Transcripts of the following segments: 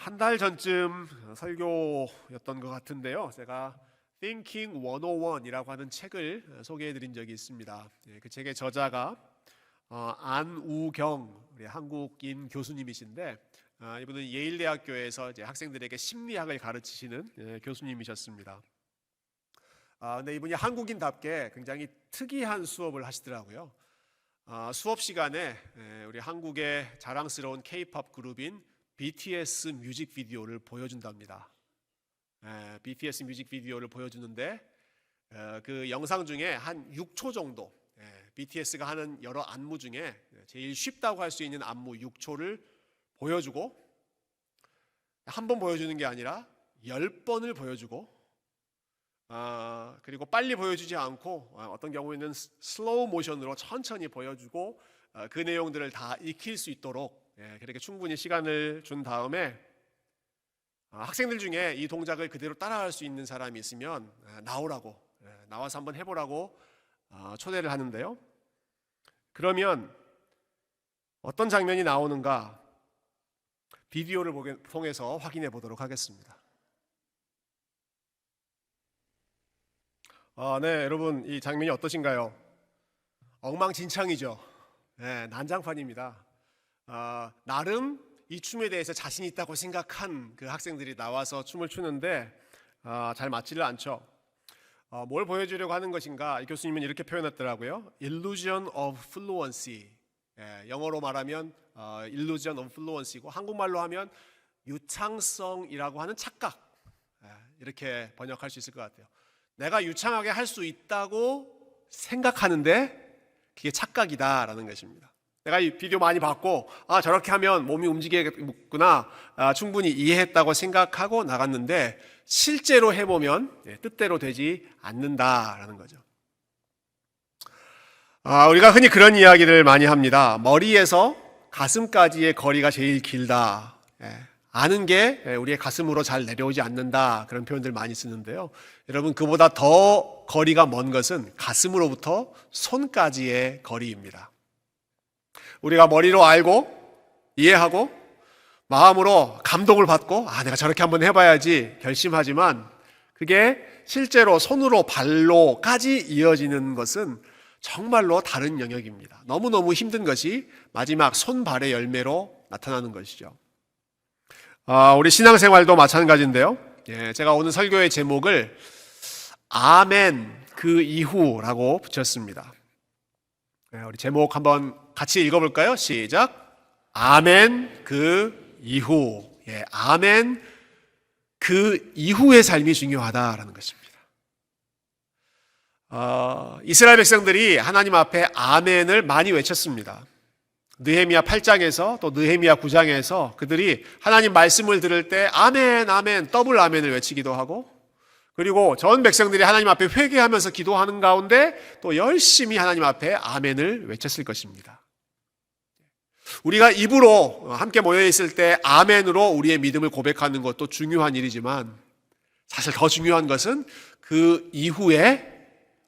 한 달 전쯤 설교였던 것 같은데요. 제가 Thinking 101이라고 하는 책을 소개해드린 적이 있습니다. 그 책의 저자가 안우경 우리 한국인 교수님이신데 이분은 예일대학교에서 이제 학생들에게 심리학을 가르치시는 교수님이셨습니다. 근데 이분이 한국인답게 굉장히 특이한 수업을 하시더라고요. 수업 시간에 우리 한국의 자랑스러운 K-팝 그룹인 BTS 뮤직비디오를 보여준답니다. BTS 뮤직비디오를 보여주는데 그 영상 중에 한 6초 정도 BTS가 하는 여러 안무 중에 제일 쉽다고 할 수 있는 안무 6초를 보여주고 한 번 보여주는 게 아니라 10번을 보여주고 그리고 빨리 보여주지 않고 어떤 경우에는 슬로우 모션으로 천천히 보여주고 그 내용들을 다 익힐 수 있도록 그렇게 충분히 시간을 준 다음에 학생들 중에 이 동작을 그대로 따라할 수 있는 사람이 있으면 나오라고 나와서 한번 해보라고 초대를 하는데요. 그러면 어떤 장면이 나오는가 비디오를 통해서 확인해 보도록 하겠습니다. 네, 여러분 이 장면이 어떠신가요? 엉망진창이죠. 난장판입니다. 나름 이 춤에 대해서 자신 있다고 생각한 그 학생들이 나와서 춤을 추는데 잘 맞지를 않죠. 뭘 보여주려고 하는 것인가? 이 교수님은 이렇게 표현했더라고요. Illusion of fluency. 영어로 말하면 Illusion of fluency고 한국말로 하면 유창성이라고 하는 착각. 이렇게 번역할 수 있을 것 같아요. 내가 유창하게 할 수 있다고 생각하는데 그게 착각이다라는 것입니다. 내가 이 비디오 많이 봤고 저렇게 하면 몸이 움직이겠구나 충분히 이해했다고 생각하고 나갔는데 실제로 해보면 뜻대로 되지 않는다라는 거죠. 우리가 흔히 그런 이야기를 많이 합니다. 머리에서 가슴까지의 거리가 제일 길다. 아는 게 우리의 가슴으로 잘 내려오지 않는다. 그런 표현들 많이 쓰는데요. 여러분 그보다 더 거리가 먼 것은 가슴으로부터 손까지의 거리입니다. 우리가 머리로 알고 이해하고 마음으로 감동을 받고 내가 저렇게 한번 해봐야지 결심하지만 그게 실제로 손으로 발로까지 이어지는 것은 정말로 다른 영역입니다. 너무너무 힘든 것이 마지막 손발의 열매로 나타나는 것이죠. 우리 신앙생활도 마찬가지인데요. 제가 오늘 설교의 제목을 아멘 그 이후라고 붙였습니다. 우리 제목 한번 같이 읽어볼까요? 시작. 아멘 그 이후. 아멘 그 이후의 삶이 중요하다라는 것입니다. 이스라엘 백성들이 하나님 앞에 아멘을 많이 외쳤습니다. 느헤미야 8장에서 또 느헤미야 9장에서 그들이 하나님 말씀을 들을 때 아멘 아멘 더블 아멘을 외치기도 하고 그리고 전 백성들이 하나님 앞에 회개하면서 기도하는 가운데 또 열심히 하나님 앞에 아멘을 외쳤을 것입니다. 우리가 입으로 함께 모여 있을 때 아멘으로 우리의 믿음을 고백하는 것도 중요한 일이지만 사실 더 중요한 것은 그 이후에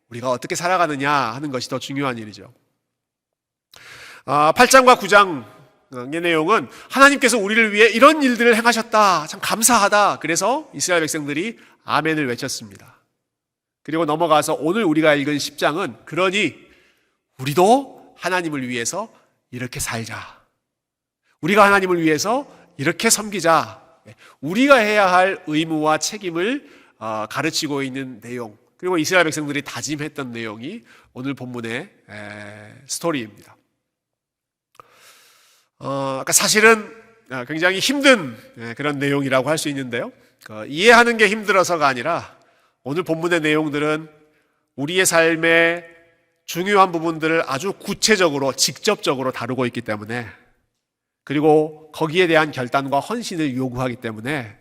우리가 어떻게 살아가느냐 하는 것이 더 중요한 일이죠. 8장과 9장의 내용은 하나님께서 우리를 위해 이런 일들을 행하셨다. 참 감사하다. 그래서 이스라엘 백성들이 아멘을 외쳤습니다. 그리고 넘어가서 오늘 우리가 읽은 10장은 그러니 우리도 하나님을 위해서 이렇게 살자. 우리가 하나님을 위해서 이렇게 섬기자. 우리가 해야 할 의무와 책임을 가르치고 있는 내용 그리고 이스라엘 백성들이 다짐했던 내용이 오늘 본문의 스토리입니다. 사실은 굉장히 힘든 그런 내용이라고 할 수 있는데요. 이해하는 게 힘들어서가 아니라 오늘 본문의 내용들은 우리의 삶의 중요한 부분들을 아주 구체적으로 직접적으로 다루고 있기 때문에 그리고 거기에 대한 결단과 헌신을 요구하기 때문에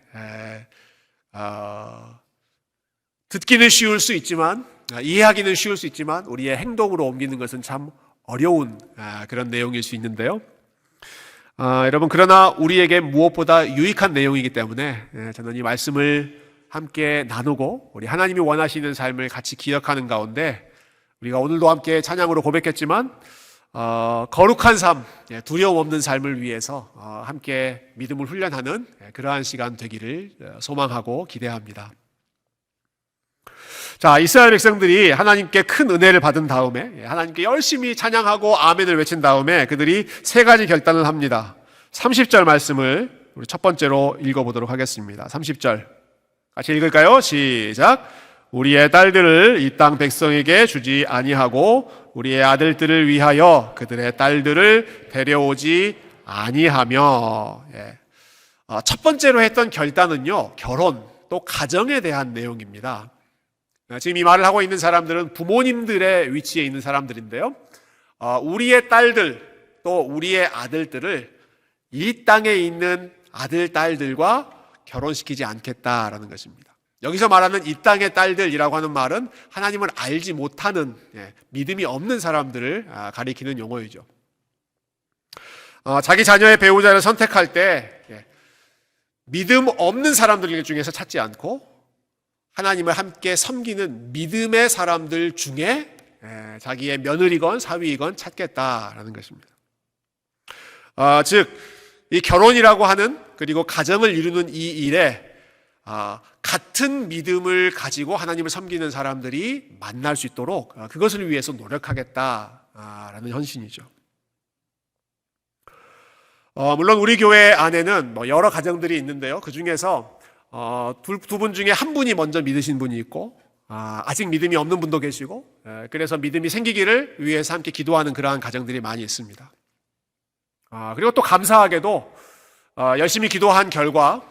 듣기는 쉬울 수 있지만 이해하기는 쉬울 수 있지만 우리의 행동으로 옮기는 것은 참 어려운 그런 내용일 수 있는데요. 여러분 그러나 우리에게 무엇보다 유익한 내용이기 때문에 저는 이 말씀을 함께 나누고 우리 하나님이 원하시는 삶을 같이 기억하는 가운데 우리가 오늘도 함께 찬양으로 고백했지만 거룩한 삶, 두려움 없는 삶을 위해서 함께 믿음을 훈련하는 그러한 시간 되기를 소망하고 기대합니다. 자, 이스라엘 백성들이 하나님께 큰 은혜를 받은 다음에 하나님께 열심히 찬양하고 아멘을 외친 다음에 그들이 세 가지 결단을 합니다. 30절 말씀을 우리 첫 번째로 읽어보도록 하겠습니다. 30절 같이 읽을까요? 시작. 우리의 딸들을 이 땅 백성에게 주지 아니하고 우리의 아들들을 위하여 그들의 딸들을 데려오지 아니하며. 첫 번째로 했던 결단은요, 결혼 또 가정에 대한 내용입니다. 지금 이 말을 하고 있는 사람들은 부모님들의 위치에 있는 사람들인데요, 우리의 딸들 또 우리의 아들들을 이 땅에 있는 아들, 딸들과 결혼시키지 않겠다라는 것입니다. 여기서 말하는 이 땅의 딸들이라고 하는 말은 하나님을 알지 못하는, 믿음이 없는 사람들을 가리키는 용어이죠. 자기 자녀의 배우자를 선택할 때 믿음 없는 사람들 중에서 찾지 않고 하나님을 함께 섬기는 믿음의 사람들 중에 자기의 며느리건 사위이건 찾겠다라는 것입니다. 즉, 이 결혼이라고 하는 그리고 가정을 이루는 이 일에 같은 믿음을 가지고 하나님을 섬기는 사람들이 만날 수 있도록 그것을 위해서 노력하겠다라는 헌신이죠. 물론 우리 교회 안에는 여러 가정들이 있는데요, 그 중에서 두 분 중에 한 분이 먼저 믿으신 분이 있고 아직 믿음이 없는 분도 계시고, 그래서 믿음이 생기기를 위해서 함께 기도하는 그러한 가정들이 많이 있습니다. 그리고 또 감사하게도 열심히 기도한 결과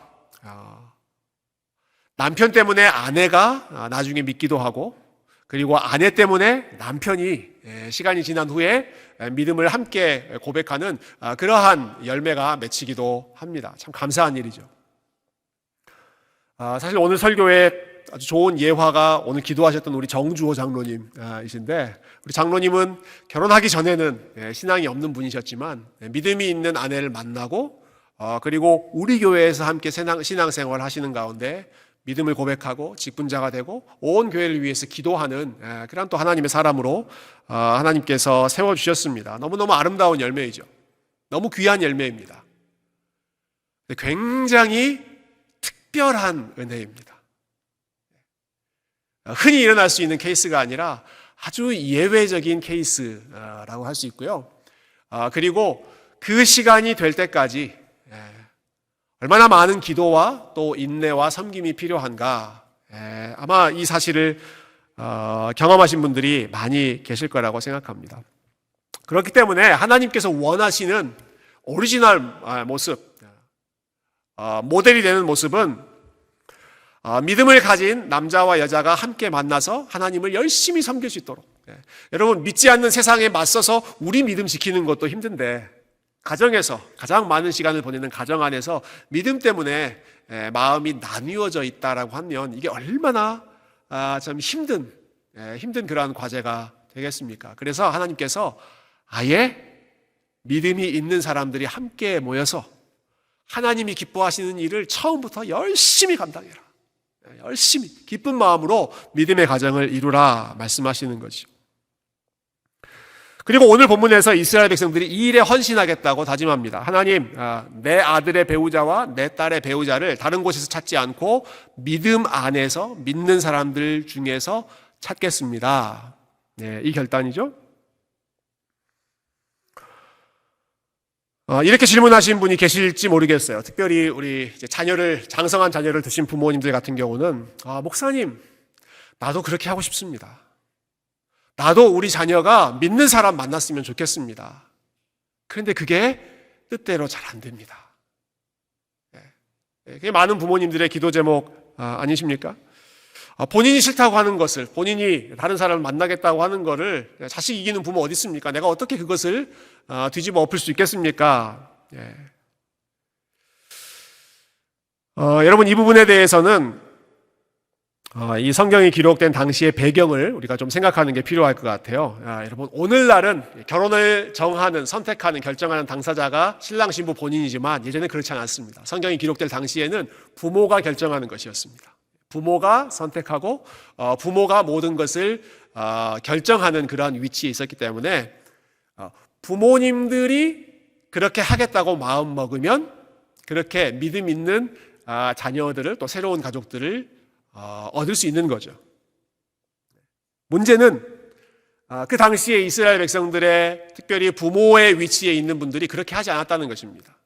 남편 때문에 아내가 나중에 믿기도 하고, 그리고 아내 때문에 남편이 시간이 지난 후에 믿음을 함께 고백하는 그러한 열매가 맺히기도 합니다. 참 감사한 일이죠. 사실 오늘 설교에 아주 좋은 예화가 오늘 기도하셨던 우리 정주호 장로님이신데, 우리 장로님은 결혼하기 전에는 신앙이 없는 분이셨지만 믿음이 있는 아내를 만나고, 그리고 우리 교회에서 함께 신앙생활을 하시는 가운데 믿음을 고백하고 직분자가 되고 온 교회를 위해서 기도하는 그런 또 하나님의 사람으로 하나님께서 세워주셨습니다. 너무너무 아름다운 열매이죠. 너무 귀한 열매입니다. 굉장히 특별한 은혜입니다. 흔히 일어날 수 있는 케이스가 아니라 아주 예외적인 케이스라고 할 수 있고요. 그리고 그 시간이 될 때까지 얼마나 많은 기도와 또 인내와 섬김이 필요한가, 아마 이 사실을 경험하신 분들이 많이 계실 거라고 생각합니다. 그렇기 때문에 하나님께서 원하시는 오리지널 모습, 모델이 되는 모습은 믿음을 가진 남자와 여자가 함께 만나서 하나님을 열심히 섬길 수 있도록. 여러분, 믿지 않는 세상에 맞서서 우리 믿음 지키는 것도 힘든데, 가정에서 가장 많은 시간을 보내는 가정 안에서 믿음 때문에 마음이 나뉘어져 있다라고 하면 이게 얼마나 참 힘든 그러한 과제가 되겠습니까? 그래서 하나님께서 아예 믿음이 있는 사람들이 함께 모여서 하나님이 기뻐하시는 일을 처음부터 열심히 감당해라, 열심히 기쁜 마음으로 믿음의 가정을 이루라 말씀하시는 거죠. 그리고 오늘 본문에서 이스라엘 백성들이 이 일에 헌신하겠다고 다짐합니다. 하나님, 내 아들의 배우자와 내 딸의 배우자를 다른 곳에서 찾지 않고 믿음 안에서 믿는 사람들 중에서 찾겠습니다. 이 결단이죠. 이렇게 질문하신 분이 계실지 모르겠어요. 특별히 우리 장성한 자녀를 두신 부모님들 같은 경우는, 목사님, 나도 그렇게 하고 싶습니다. 나도 우리 자녀가 믿는 사람 만났으면 좋겠습니다. 그런데 그게 뜻대로 잘 안 됩니다. 그게 많은 부모님들의 기도 제목 아니십니까? 본인이 싫다고 하는 것을, 본인이 다른 사람을 만나겠다고 하는 것을 자식 이기는 부모 어디 있습니까? 내가 어떻게 그것을 뒤집어 엎을 수 있겠습니까? 여러분, 이 부분에 대해서는 이 성경이 기록된 당시의 배경을 우리가 좀 생각하는 게 필요할 것 같아요. 여러분, 오늘날은 결혼을 정하는, 선택하는, 결정하는 당사자가 신랑 신부 본인이지만 예전에 그렇지 않았습니다. 성경이 기록될 당시에는 부모가 결정하는 것이었습니다. 부모가 선택하고 부모가 모든 것을 결정하는 그러한 위치에 있었기 때문에 부모님들이 그렇게 하겠다고 마음 먹으면 그렇게 믿음 있는 자녀들을, 또 새로운 가족들을 얻을 수 있는 거죠. 문제는 그 당시에 이스라엘 백성들의, 특별히 부모의 위치에 있는 분들이 그렇게 하지 않았다는 것입니다.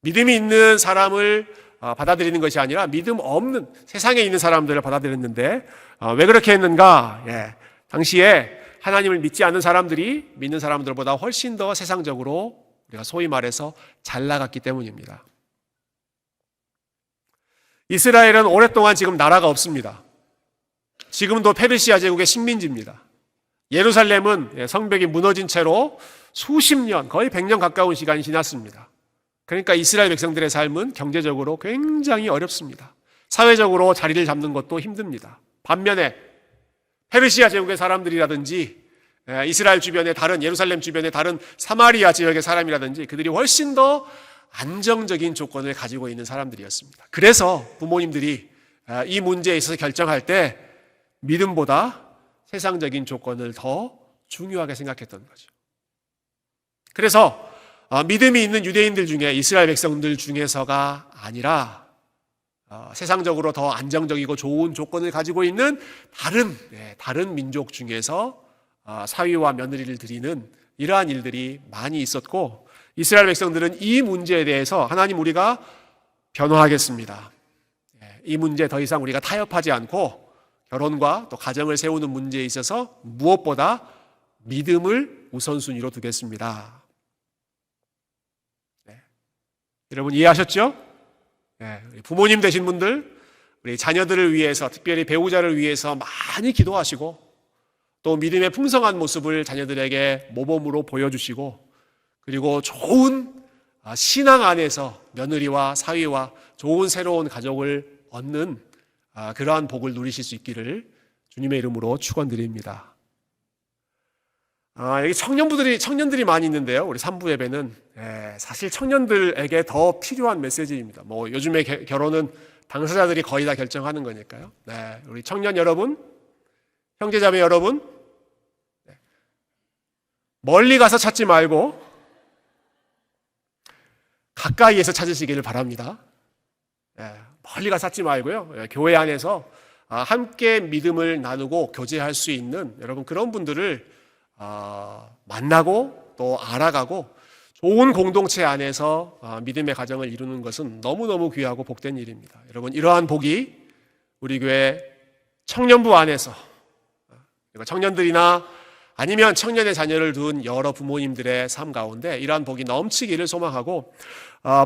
믿음이 있는 사람을 받아들이는 것이 아니라 믿음 없는 세상에 있는 사람들을 받아들였는데, 왜 그렇게 했는가? 당시에 하나님을 믿지 않는 사람들이 믿는 사람들보다 훨씬 더 세상적으로, 우리가 소위 말해서 잘 나갔기 때문입니다. 이스라엘은 오랫동안 지금 나라가 없습니다. 지금도 페르시아 제국의 식민지입니다. 예루살렘은 성벽이 무너진 채로 수십 년, 거의 100년 가까운 시간이 지났습니다. 그러니까 이스라엘 백성들의 삶은 경제적으로 굉장히 어렵습니다. 사회적으로 자리를 잡는 것도 힘듭니다. 반면에 페르시아 제국의 사람들이라든지 이스라엘 주변의 다른, 예루살렘 주변의 다른 사마리아 지역의 사람이라든지 그들이 훨씬 더 안정적인 조건을 가지고 있는 사람들이었습니다. 그래서 부모님들이 이 문제에 있어서 결정할 때 믿음보다 세상적인 조건을 더 중요하게 생각했던 거죠. 그래서 믿음이 있는 유대인들 중에, 이스라엘 백성들 중에서가 아니라 세상적으로 더 안정적이고 좋은 조건을 가지고 있는 다른 민족 중에서 사위와 며느리를 드리는 이러한 일들이 많이 있었고, 이스라엘 백성들은 이 문제에 대해서 하나님, 우리가 변화하겠습니다. 이 문제 더 이상 우리가 타협하지 않고 결혼과 또 가정을 세우는 문제에 있어서 무엇보다 믿음을 우선순위로 두겠습니다. 여러분 이해하셨죠? 부모님 되신 분들, 우리 자녀들을 위해서, 특별히 배우자를 위해서 많이 기도하시고, 또 믿음의 풍성한 모습을 자녀들에게 모범으로 보여주시고, 그리고 좋은 신앙 안에서 며느리와 사위와 좋은 새로운 가족을 얻는 그러한 복을 누리실 수 있기를 주님의 이름으로 축원드립니다. 여기 청년들이 많이 있는데요. 우리 3부 예배는 사실 청년들에게 더 필요한 메시지입니다. 요즘에 결혼은 당사자들이 거의 다 결정하는 거니까요. 우리 청년 여러분, 형제자매 여러분, 멀리 가서 찾지 말고 가까이에서 찾으시기를 바랍니다. 멀리 가서 찾지 말고요. 교회 안에서 함께 믿음을 나누고 교제할 수 있는 여러분, 그런 분들을 만나고 또 알아가고 좋은 공동체 안에서 믿음의 가정을 이루는 것은 너무너무 귀하고 복된 일입니다. 여러분, 이러한 복이 우리 교회 청년부 안에서, 청년들이나 아니면 청년의 자녀를 둔 여러 부모님들의 삶 가운데 이러한 복이 넘치기를 소망하고,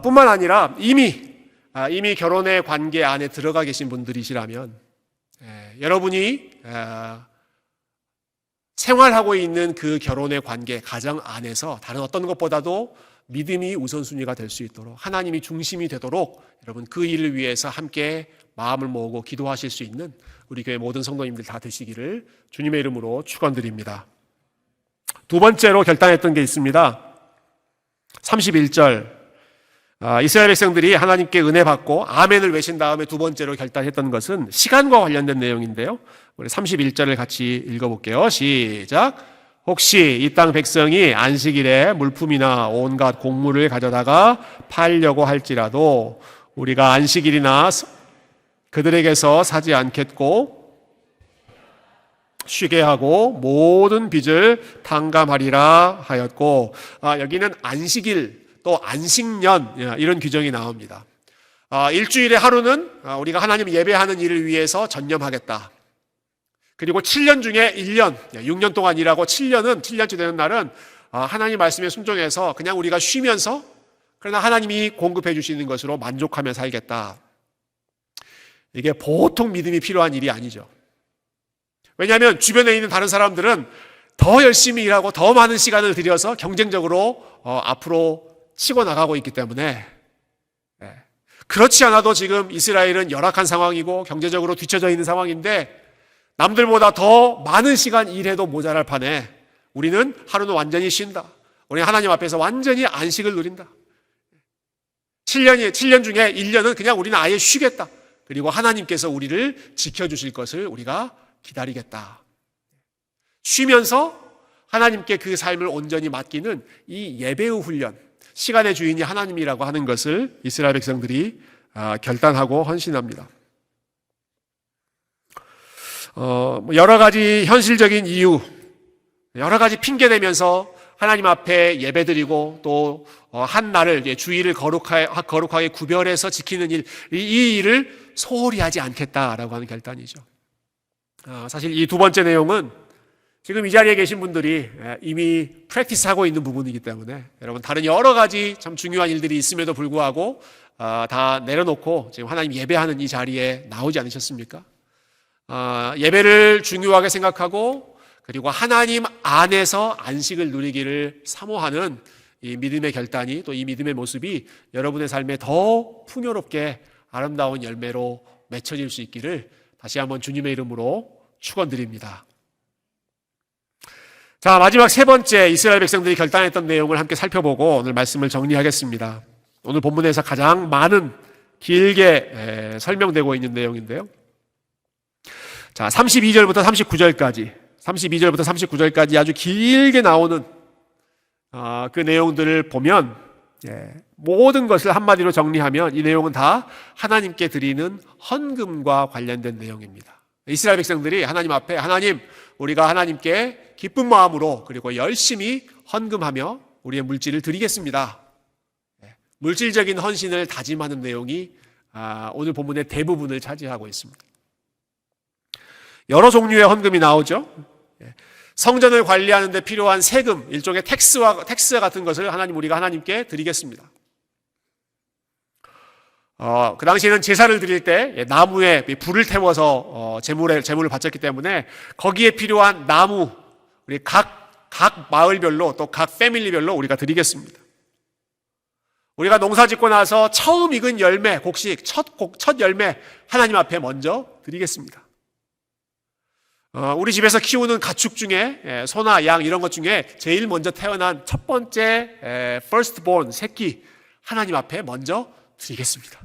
뿐만 아니라 이미 결혼의 관계 안에 들어가 계신 분들이시라면 여러분이 생활하고 있는 그 결혼의 관계, 가정 안에서 다른 어떤 것보다도 믿음이 우선순위가 될 수 있도록, 하나님이 중심이 되도록 여러분 그 일을 위해서 함께 마음을 모으고 기도하실 수 있는 우리 교회 모든 성도님들 다 되시기를 주님의 이름으로 축원드립니다. 두 번째로 결단했던 게 있습니다. 31절, 이스라엘 백성들이 하나님께 은혜 받고 아멘을 외친 다음에 두 번째로 결단했던 것은 시간과 관련된 내용인데요. 우리 31절을 같이 읽어볼게요. 시작. 혹시 이 땅 백성이 안식일에 물품이나 온갖 곡물을 가져다가 팔려고 할지라도 우리가 안식일이나 그들에게서 사지 않겠고 쉬게 하고 모든 빚을 탕감하리라 하였고, 여기는 안식일 또 안식년 이런 규정이 나옵니다. 일주일에 하루는 우리가 하나님 예배하는 일을 위해서 전념하겠다. 그리고 7년 중에 1년, 6년 동안 일하고 7년째 되는 날은 하나님 말씀에 순종해서 그냥 우리가 쉬면서, 그러나 하나님이 공급해 주시는 것으로 만족하며 살겠다. 이게 보통 믿음이 필요한 일이 아니죠. 왜냐하면 주변에 있는 다른 사람들은 더 열심히 일하고 더 많은 시간을 들여서 경쟁적으로 앞으로 치고 나가고 있기 때문에, 그렇지 않아도 지금 이스라엘은 열악한 상황이고 경제적으로 뒤처져 있는 상황인데 남들보다 더 많은 시간 일해도 모자랄 판에 우리는 하루는 완전히 쉰다. 우리 하나님 앞에서 완전히 안식을 누린다. 7년 중에 1년은 그냥 우리는 아예 쉬겠다. 그리고 하나님께서 우리를 지켜주실 것을 우리가 기다리겠다. 쉬면서 하나님께 그 삶을 온전히 맡기는 이 예배의 훈련, 시간의 주인이 하나님이라고 하는 것을 이스라엘 백성들이 결단하고 헌신합니다. 여러 가지 현실적인 이유, 여러 가지 핑계 대면서 하나님 앞에 예배드리고 또 한 날을, 주일을 거룩하게 구별해서 지키는 일, 이 일을 소홀히 하지 않겠다라고 하는 결단이죠. 사실 이 두 번째 내용은 지금 이 자리에 계신 분들이 이미 프랙티스하고 있는 부분이기 때문에 여러분, 다른 여러 가지 참 중요한 일들이 있음에도 불구하고 다 내려놓고 지금 하나님 예배하는 이 자리에 나오지 않으셨습니까? 예배를 중요하게 생각하고 그리고 하나님 안에서 안식을 누리기를 사모하는 이 믿음의 결단이, 또 이 믿음의 모습이 여러분의 삶에 더 풍요롭게 아름다운 열매로 맺혀질 수 있기를 다시 한번 주님의 이름으로 축원드립니다. 자, 마지막 세 번째 이스라엘 백성들이 결단했던 내용을 함께 살펴보고 오늘 말씀을 정리하겠습니다. 오늘 본문에서 가장 많은, 길게 설명되고 있는 내용인데요. 자, 32절부터 39절까지 아주 길게 나오는 그 내용들을 보면 모든 것을 한마디로 정리하면 이 내용은 다 하나님께 드리는 헌금과 관련된 내용입니다. 이스라엘 백성들이 하나님 앞에, 하나님, 우리가 하나님께 기쁜 마음으로 그리고 열심히 헌금하며 우리의 물질을 드리겠습니다. 물질적인 헌신을 다짐하는 내용이 오늘 본문의 대부분을 차지하고 있습니다. 여러 종류의 헌금이 나오죠. 성전을 관리하는 데 필요한 세금, 일종의 텍스와 같은 것을 우리가 하나님께 드리겠습니다. 그 당시에는 제사를 드릴 때 나무에 불을 태워서 제물을 바쳤기 때문에 거기에 필요한 나무, 우리 각 마을별로 또 각 패밀리별로 우리가 드리겠습니다. 우리가 농사 짓고 나서 처음 익은 열매, 곡식, 첫 열매 하나님 앞에 먼저 드리겠습니다. 우리 집에서 키우는 가축 중에 소나 양 이런 것 중에 제일 먼저 태어난 첫 번째 firstborn 새끼 하나님 앞에 먼저 드리겠습니다.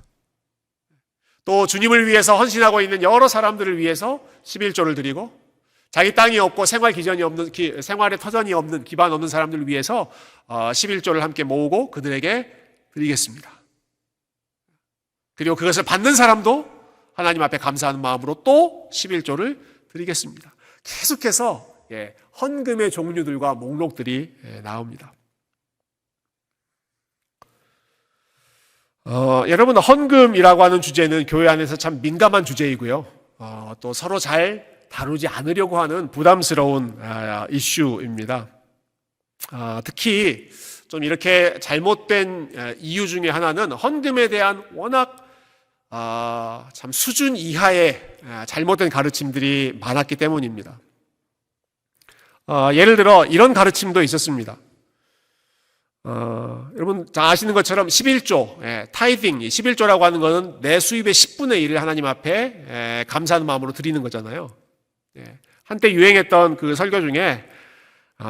또 주님을 위해서 헌신하고 있는 여러 사람들을 위해서 11조를 드리고, 자기 땅이 없고 생활의 터전이 없는, 기반 없는 사람들을 위해서 11조를 함께 모으고 그들에게 드리겠습니다. 그리고 그것을 받는 사람도 하나님 앞에 감사하는 마음으로 또 11조를 드리겠습니다. 계속해서 헌금의 종류들과 목록들이 나옵니다. 여러분, 헌금이라고 하는 주제는 교회 안에서 참 민감한 주제이고요. 또 서로 잘 다루지 않으려고 하는 부담스러운 이슈입니다. 특히 좀 이렇게 잘못된 이유 중에 하나는 헌금에 대한 워낙 참 수준 이하의 잘못된 가르침들이 많았기 때문입니다. 예를 들어 이런 가르침도 있었습니다. 여러분 잘 아시는 것처럼 11조, 타이딩, 11조라고 하는 것은 내 수입의 10분의 1을 하나님 앞에 감사하는 마음으로 드리는 거잖아요. 한때 유행했던 그 설교 중에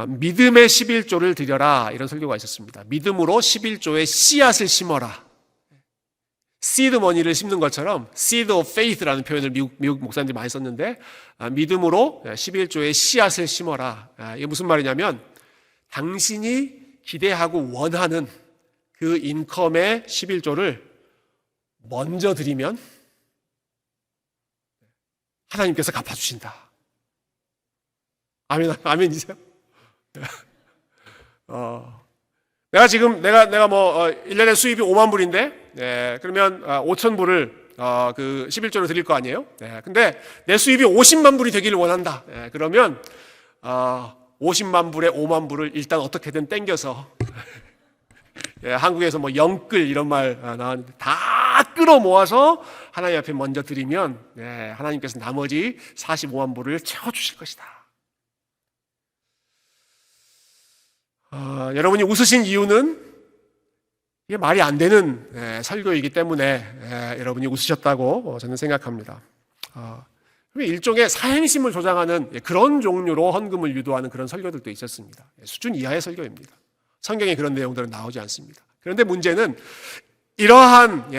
믿음의 11조를 드려라, 이런 설교가 있었습니다. 믿음으로 11조의 씨앗을 심어라. seed money를 심는 것처럼 seed of faith라는 표현을 미국 목사님들이 많이 썼는데, 믿음으로 11조의 씨앗을 심어라. 이게 무슨 말이냐면 당신이 기대하고 원하는 그 인컴의 11조를 먼저 드리면 하나님께서 갚아주신다. 아멘이세요? 내가 뭐 1년에 수입이 5만 불인데, 그러면 5천 불을 그 11조로 드릴 거 아니에요? 근데 내 수입이 50만 불이 되기를 원한다. 그러면 50만 불에 5만 불을 일단 어떻게든 땡겨서 한국에서 뭐 영끌 이런 말 나왔는데 다 끌어 모아서 하나님 앞에 먼저 드리면 하나님께서 나머지 45만 불을 채워주실 것이다. 여러분이 웃으신 이유는 이게 말이 안 되는 설교이기 때문에 여러분이 웃으셨다고 저는 생각합니다. 일종의 사행심을 조장하는 그런 종류로 헌금을 유도하는 그런 설교들도 있었습니다. 수준 이하의 설교입니다. 성경에 그런 내용들은 나오지 않습니다. 그런데 문제는 이러한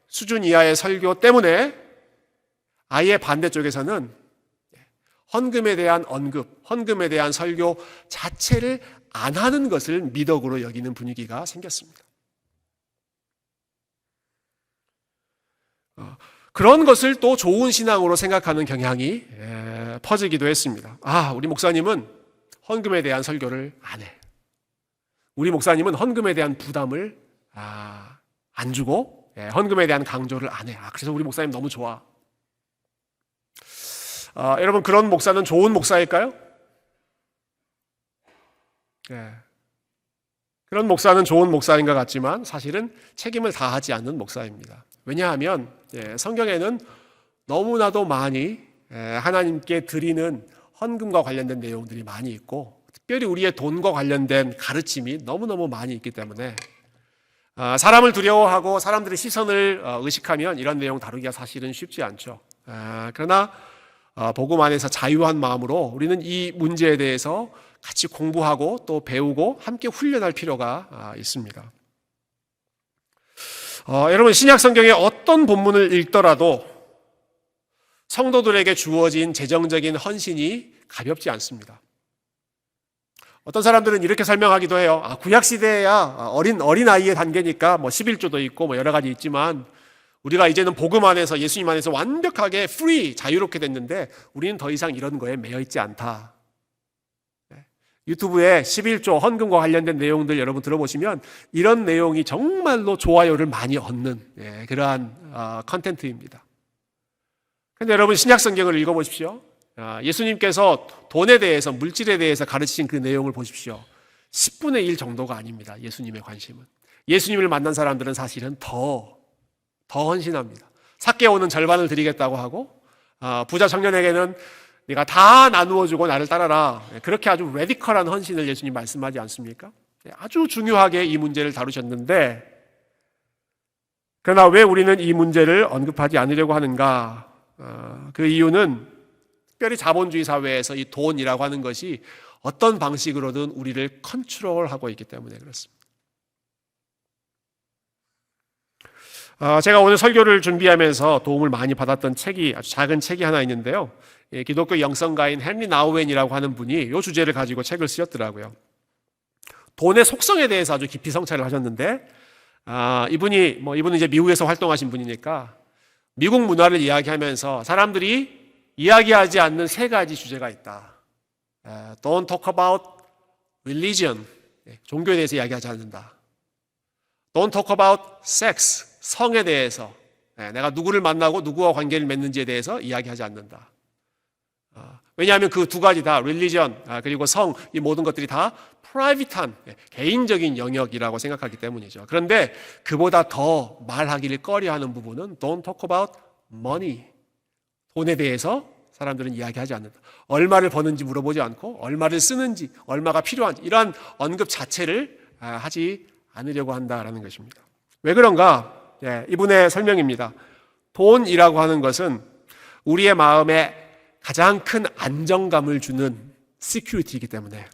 수준 이하의 설교 때문에 아예 반대쪽에서는 헌금에 대한 언급, 헌금에 대한 설교 자체를 안 하는 것을 미덕으로 여기는 분위기가 생겼습니다. 그런 것을 또 좋은 신앙으로 생각하는 경향이 퍼지기도 했습니다. 우리 목사님은 헌금에 대한 설교를 안 해. 우리 목사님은 헌금에 대한 부담을 안 주고 헌금에 대한 강조를 안 해. 그래서 우리 목사님 너무 좋아. 여러분, 그런 목사는 좋은 목사일까요? 그런 목사는 좋은 목사인 것 같지만 사실은 책임을 다하지 않는 목사입니다. 왜냐하면 성경에는 너무나도 많이 하나님께 드리는 헌금과 관련된 내용들이 많이 있고, 특별히 우리의 돈과 관련된 가르침이 너무너무 많이 있기 때문에 사람을 두려워하고 사람들의 시선을 의식하면 이런 내용 다루기가 사실은 쉽지 않죠. 그러나 복음 안에서 자유한 마음으로 우리는 이 문제에 대해서 같이 공부하고 또 배우고 함께 훈련할 필요가 있습니다. 여러분, 신약 성경의 어떤 본문을 읽더라도 성도들에게 주어진 재정적인 헌신이 가볍지 않습니다. 어떤 사람들은 이렇게 설명하기도 해요. 구약 시대야 어린 아이의 단계니까 11조도 있고 여러 가지 있지만 우리가 이제는 복음 안에서 예수님 안에서 완벽하게 free, 자유롭게 됐는데 우리는 더 이상 이런 거에 매여 있지 않다. 유튜브에 11조 헌금과 관련된 내용들 여러분 들어보시면 이런 내용이 정말로 좋아요를 많이 얻는 그러한 컨텐츠입니다. 그런데 여러분, 신약 성경을 읽어보십시오. 예수님께서 돈에 대해서, 물질에 대해서 가르치신 그 내용을 보십시오. 10분의 1 정도가 아닙니다. 예수님의 관심은. 예수님을 만난 사람들은 사실은 더 헌신합니다. 삭개오는 절반을 드리겠다고 하고, 부자 청년에게는 네가 다 나누어주고 나를 따라라. 그렇게 아주 레디컬한 헌신을 예수님 말씀하지 않습니까? 아주 중요하게 이 문제를 다루셨는데, 그러나 왜 우리는 이 문제를 언급하지 않으려고 하는가? 그 이유는 특별히 자본주의 사회에서 이 돈이라고 하는 것이 어떤 방식으로든 우리를 컨트롤하고 있기 때문에 그렇습니다. 제가 오늘 설교를 준비하면서 도움을 많이 받았던 책이, 아주 작은 책이 하나 있는데요. 기독교 영성가인 헨리 나우엔이라고 하는 분이 이 주제를 가지고 책을 쓰셨더라고요. 돈의 속성에 대해서 아주 깊이 성찰을 하셨는데, 이분은 이제 미국에서 활동하신 분이니까 미국 문화를 이야기하면서 사람들이 이야기하지 않는 세 가지 주제가 있다. Don't talk about religion. 종교에 대해서 이야기하지 않는다. Don't talk about sex. 성에 대해서. 내가 누구를 만나고 누구와 관계를 맺는지에 대해서 이야기하지 않는다. 왜냐하면 그 두 가지 다 religion 그리고 성, 이 모든 것들이 다 private한 개인적인 영역이라고 생각하기 때문이죠. 그런데 그보다 더 말하기를 꺼려하는 부분은 Don't talk about money. 돈에 대해서 사람들은 이야기하지 않는다. 얼마를 버는지 물어보지 않고 얼마를 쓰는지, 얼마가 필요한지 이러한 언급 자체를 하지 않으려고 한다라는 것입니다. 왜 그런가? 이분의 설명입니다. 돈이라고 하는 것은 우리의 마음에 가장 큰 안정감을 주는 시큐리티이기 때문에,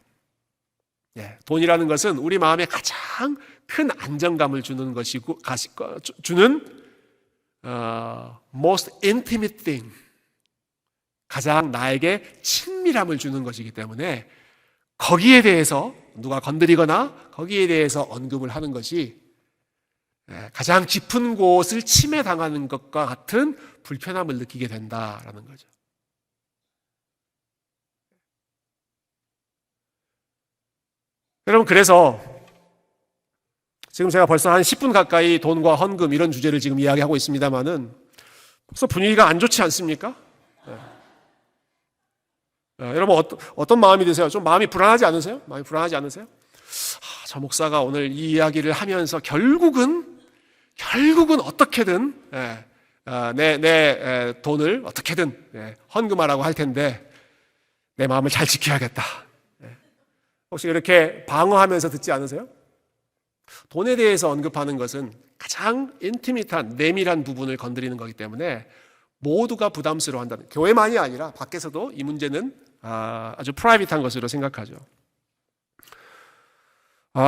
돈이라는 것은 우리 마음에 가장 큰 안정감을 주는 것이고, most intimate thing, 가장 나에게 친밀함을 주는 것이기 때문에 거기에 대해서 누가 건드리거나 거기에 대해서 언급을 하는 것이 가장 깊은 곳을 침해당하는 것과 같은 불편함을 느끼게 된다라는 거죠. 여러분, 그래서 지금 제가 벌써 한 10분 가까이 돈과 헌금 이런 주제를 지금 이야기하고 있습니다만은 벌써 분위기가 안 좋지 않습니까? 여러분, 어떤 마음이 드세요? 좀 마음이 불안하지 않으세요? 마음이 불안하지 않으세요? 저 목사가 오늘 이 이야기를 하면서 결국은 어떻게든 내 돈을 어떻게든 헌금하라고 할 텐데 내 마음을 잘 지켜야겠다. 혹시 이렇게 방어하면서 듣지 않으세요? 돈에 대해서 언급하는 것은 가장 인티밋한, 내밀한 부분을 건드리는 거기 때문에 모두가 부담스러워한다는, 교회만이 아니라 밖에서도 이 문제는 아주 프라이빗한 것으로 생각하죠.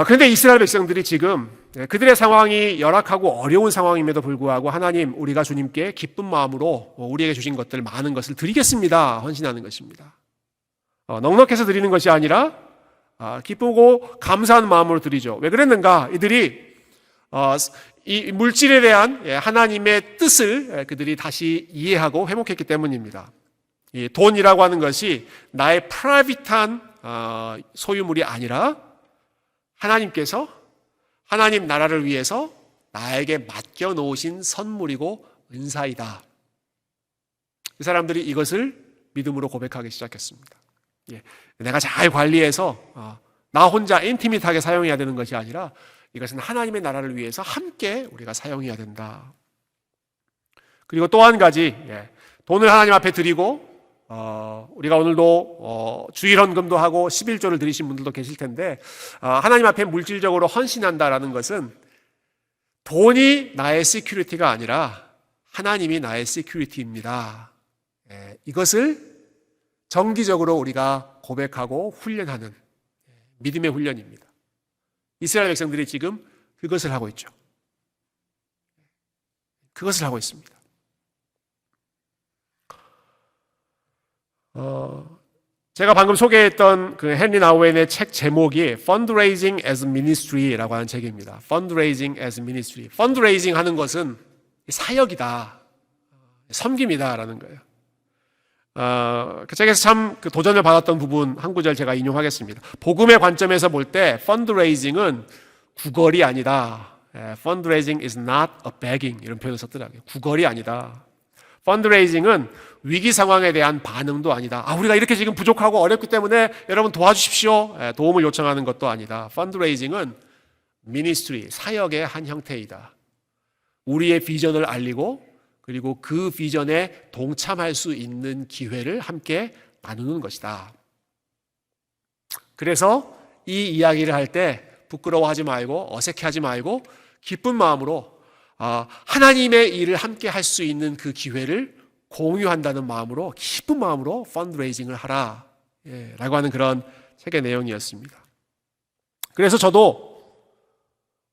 그런데 이스라엘 백성들이 지금 그들의 상황이 열악하고 어려운 상황임에도 불구하고 하나님, 우리가 주님께 기쁜 마음으로 우리에게 주신 것들 많은 것을 드리겠습니다 헌신하는 것입니다. 넉넉해서 드리는 것이 아니라 기쁘고 감사한 마음으로 드리죠. 왜 그랬는가? 이들이 이 물질에 대한 하나님의 뜻을 그들이 다시 이해하고 회복했기 때문입니다. 이 돈이라고 하는 것이 나의 프라이빗한 소유물이 아니라 하나님께서 하나님 나라를 위해서 나에게 맡겨 놓으신 선물이고 은사이다. 이 사람들이 이것을 믿음으로 고백하기 시작했습니다. 내가 잘 관리해서 나 혼자 인티밋하게 사용해야 되는 것이 아니라 이것은 하나님의 나라를 위해서 함께 우리가 사용해야 된다. 그리고 또 한 가지, 돈을 하나님 앞에 드리고 우리가 오늘도 주일헌금도 하고 11조를 드리신 분들도 계실 텐데 하나님 앞에 물질적으로 헌신한다라는 것은 돈이 나의 시큐리티가 아니라 하나님이 나의 시큐리티입니다. 이것을 정기적으로 우리가 고백하고 훈련하는 믿음의 훈련입니다. 이스라엘 백성들이 지금 그것을 하고 있죠. 그것을 하고 있습니다. 제가 방금 소개했던 그 헨리 나우엔의 책 제목이 Fundraising as Ministry라고 하는 책입니다. Fundraising as Ministry. Fundraising 하는 것은 사역이다, 섬김이다라는 거예요. 그 책에서 참 그 도전을 받았던 부분 한 구절 제가 인용하겠습니다. 복음의 관점에서 볼 때 fundraising은 구걸이 아니다. Fundraising is not a begging 이런 표현을 썼더라고요. 구걸이 아니다. fundraising은 위기 상황에 대한 반응도 아니다. 우리가 이렇게 지금 부족하고 어렵기 때문에 여러분 도와주십시오. 도움을 요청하는 것도 아니다. fundraising은 ministry, 사역의 한 형태이다. 우리의 비전을 알리고 그리고 그 비전에 동참할 수 있는 기회를 함께 나누는 것이다. 그래서 이 이야기를 할 때 부끄러워하지 말고 어색해하지 말고 기쁜 마음으로 하나님의 일을 함께 할 수 있는 그 기회를 공유한다는 마음으로 기쁜 마음으로 펀드레이징을 하라 라고 하는 그런 책의 내용이었습니다. 그래서 저도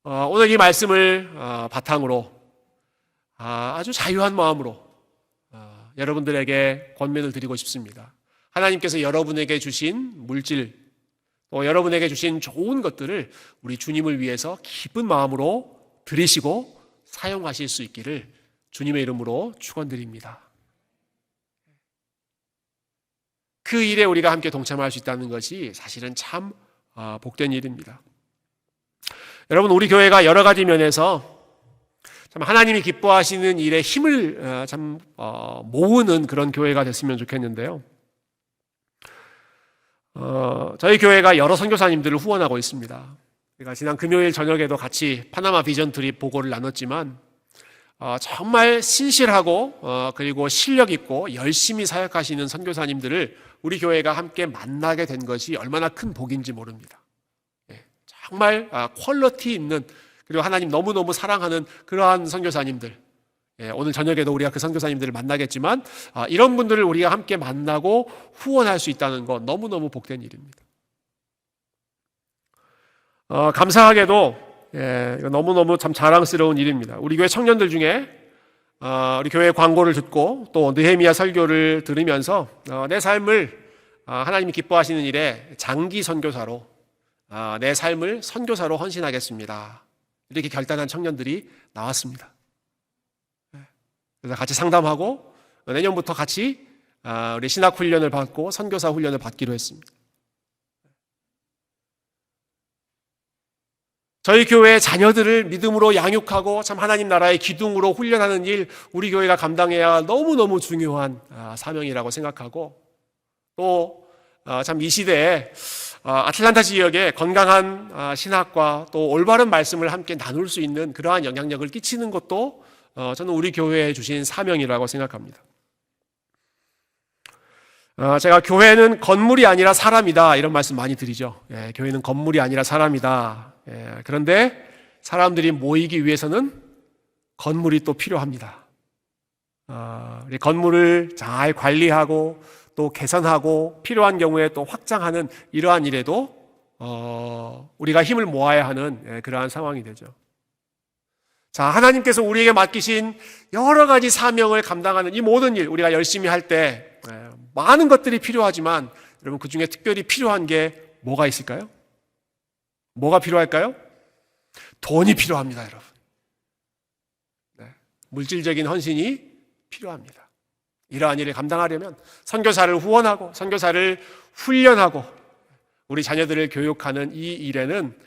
오늘 이 말씀을 바탕으로 아주 자유한 마음으로 여러분들에게 권면을 드리고 싶습니다. 하나님께서 여러분에게 주신 물질 또 여러분에게 주신 좋은 것들을 우리 주님을 위해서 기쁜 마음으로 드리시고 사용하실 수 있기를 주님의 이름으로 축원드립니다. 그 일에 우리가 함께 동참할 수 있다는 것이 사실은 참 복된 일입니다. 여러분, 우리 교회가 여러 가지 면에서 참 하나님이 기뻐하시는 일에 힘을 모으는 그런 교회가 됐으면 좋겠는데요. 저희 교회가 여러 선교사님들을 후원하고 있습니다. 우리가 지난 금요일 저녁에도 같이 파나마 비전 트립 보고를 나눴지만 정말 신실하고 그리고 실력 있고 열심히 사역하시는 선교사님들을 우리 교회가 함께 만나게 된 것이 얼마나 큰 복인지 모릅니다. 정말 퀄리티 있는 그리고 하나님 너무너무 사랑하는 그러한 선교사님들, 오늘 저녁에도 우리가 그 선교사님들을 만나겠지만 이런 분들을 우리가 함께 만나고 후원할 수 있다는 건 너무너무 복된 일입니다. 감사하게도 너무너무 참 자랑스러운 일입니다. 우리 교회 청년들 중에 우리 교회 광고를 듣고 또 느헤미야 설교를 들으면서 내 삶을 하나님이 기뻐하시는 일에 장기 선교사로 내 삶을 선교사로 헌신하겠습니다. 이렇게 결단한 청년들이 나왔습니다. 그래서 같이 상담하고 내년부터 같이 우리 신학 훈련을 받고 선교사 훈련을 받기로 했습니다. 저희 교회의 자녀들을 믿음으로 양육하고 참 하나님 나라의 기둥으로 훈련하는 일, 우리 교회가 감당해야 너무너무 중요한 사명이라고 생각하고 또 참 이 시대에 아틀란타 지역에 건강한 신학과 또 올바른 말씀을 함께 나눌 수 있는 그러한 영향력을 끼치는 것도 저는 우리 교회에 주신 사명이라고 생각합니다. 제가 교회는 건물이 아니라 사람이다 이런 말씀 많이 드리죠. 교회는 건물이 아니라 사람이다. 그런데 사람들이 모이기 위해서는 건물이 또 필요합니다. 우리 건물을 잘 관리하고 또 개선하고 필요한 경우에 또 확장하는 이러한 일에도 우리가 힘을 모아야 하는 그러한 상황이 되죠. 자, 하나님께서 우리에게 맡기신 여러 가지 사명을 감당하는 이 모든 일, 우리가 열심히 할 때 많은 것들이 필요하지만 여러분 그 중에 특별히 필요한 게 뭐가 있을까요? 뭐가 필요할까요? 돈이 필요합니다, 여러분. 네. 물질적인 헌신이 필요합니다. 이러한 일을 감당하려면 선교사를 후원하고 선교사를 훈련하고 우리 자녀들을 교육하는 이 일에는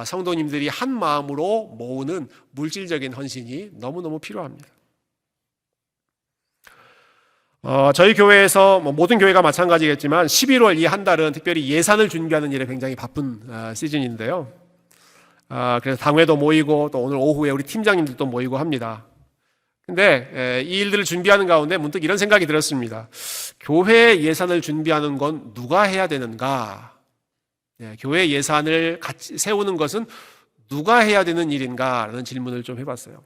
성도님들이 한 마음으로 모으는 물질적인 헌신이 너무너무 필요합니다. 저희 교회에서 모든 교회가 마찬가지겠지만 11월 이 한 달은 특별히 예산을 준비하는 일에 굉장히 바쁜 시즌인데요. 그래서 당회도 모이고 또 오늘 오후에 우리 팀장님들도 모이고 합니다. 근데 이 일들을 준비하는 가운데 문득 이런 생각이 들었습니다. 교회 예산을 준비하는 건 누가 해야 되는가? 교회 예산을 같이 세우는 것은 누가 해야 되는 일인가? 라는 질문을 좀 해봤어요.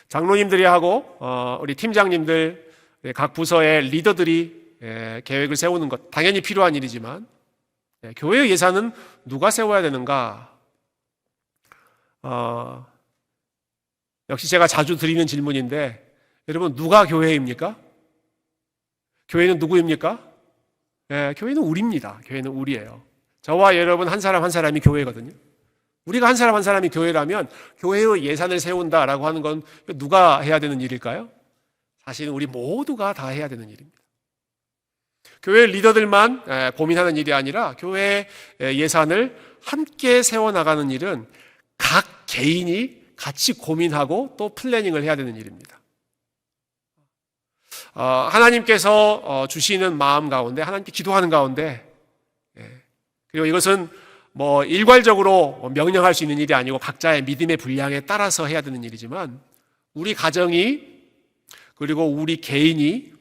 장로님들이 하고 우리 팀장님들 각 부서의 리더들이 계획을 세우는 것 당연히 필요한 일이지만 교회 예산은 누가 세워야 되는가? 역시 제가 자주 드리는 질문인데 여러분 누가 교회입니까? 교회는 누구입니까? 교회는 우리입니다. 교회는 우리예요. 저와 여러분 한 사람 한 사람이 교회거든요. 우리가 한 사람 한 사람이 교회라면 교회의 예산을 세운다라고 하는 건 누가 해야 되는 일일까요? 사실은 우리 모두가 다 해야 되는 일입니다. 교회 리더들만 고민하는 일이 아니라 교회 예산을 함께 세워나가는 일은 각 개인이 같이 고민하고 또 플래닝을 해야 되는 일입니다. 하나님께서 주시는 마음 가운데 하나님께 기도하는 가운데 그리고 이것은 일괄적으로 명령할 수 있는 일이 아니고 각자의 믿음의 분량에 따라서 해야 되는 일이지만 우리 가정이 그리고 우리 개인이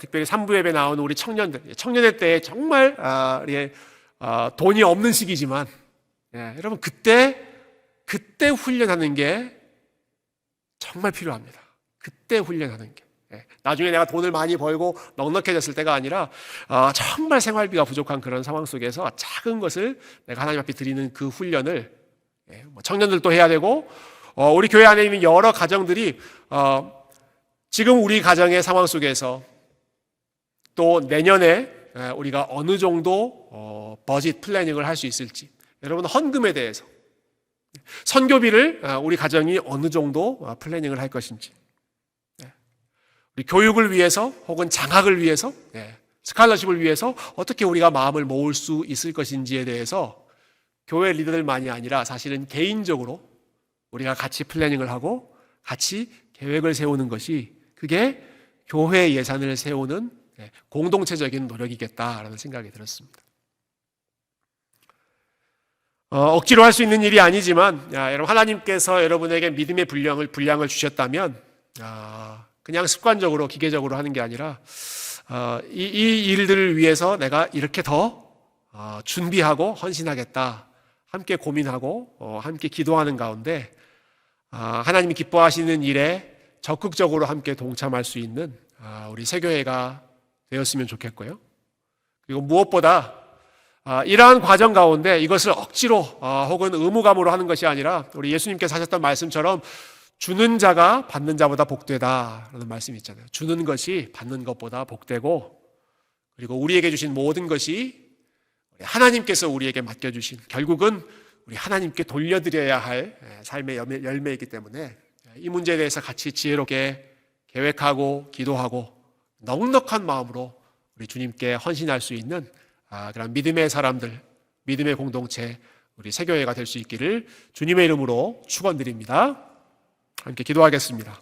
특별히 3부 예배 나오는 우리 청년들 청년의 때에 정말 돈이 없는 시기지만 여러분 그때 훈련하는 게 정말 필요합니다. 그때 훈련하는 게 나중에 내가 돈을 많이 벌고 넉넉해졌을 때가 아니라 정말 생활비가 부족한 그런 상황 속에서 작은 것을 내가 하나님 앞에 드리는 그 훈련을 청년들도 해야 되고 우리 교회 안에 있는 여러 가정들이 지금 우리 가정의 상황 속에서 또 내년에 우리가 어느 정도 버짓 플래닝을 할 수 있을지 여러분 헌금에 대해서 선교비를 우리 가정이 어느 정도 플래닝을 할 것인지 우리 교육을 위해서 혹은 장학을 위해서 스칼러십을 위해서 어떻게 우리가 마음을 모을 수 있을 것인지에 대해서 교회 리더들만이 아니라 사실은 개인적으로 우리가 같이 플래닝을 하고 같이 계획을 세우는 것이 그게 교회 예산을 세우는 공동체적인 노력이겠다라는 생각이 들었습니다. 억지로 할 수 있는 일이 아니지만 여러분 하나님께서 여러분에게 믿음의 분량을 주셨다면 그냥 습관적으로 기계적으로 하는 게 아니라 이 일들을 위해서 내가 이렇게 더 준비하고 헌신하겠다 함께 고민하고 함께 기도하는 가운데 하나님이 기뻐하시는 일에 적극적으로 함께 동참할 수 있는 우리 새교회가 되었으면 좋겠고요. 그리고 무엇보다 이러한 과정 가운데 이것을 억지로 혹은 의무감으로 하는 것이 아니라 우리 예수님께서 하셨던 말씀처럼 주는 자가 받는 자보다 복되다라는 말씀이 있잖아요. 주는 것이 받는 것보다 복되고 그리고 우리에게 주신 모든 것이 하나님께서 우리에게 맡겨주신 결국은 우리 하나님께 돌려드려야 할 삶의 열매이기 때문에 이 문제에 대해서 같이 지혜롭게 계획하고 기도하고 넉넉한 마음으로 우리 주님께 헌신할 수 있는 그런 믿음의 사람들, 믿음의 공동체 우리 새교회가 될 수 있기를 주님의 이름으로 축원드립니다. 함께 기도하겠습니다.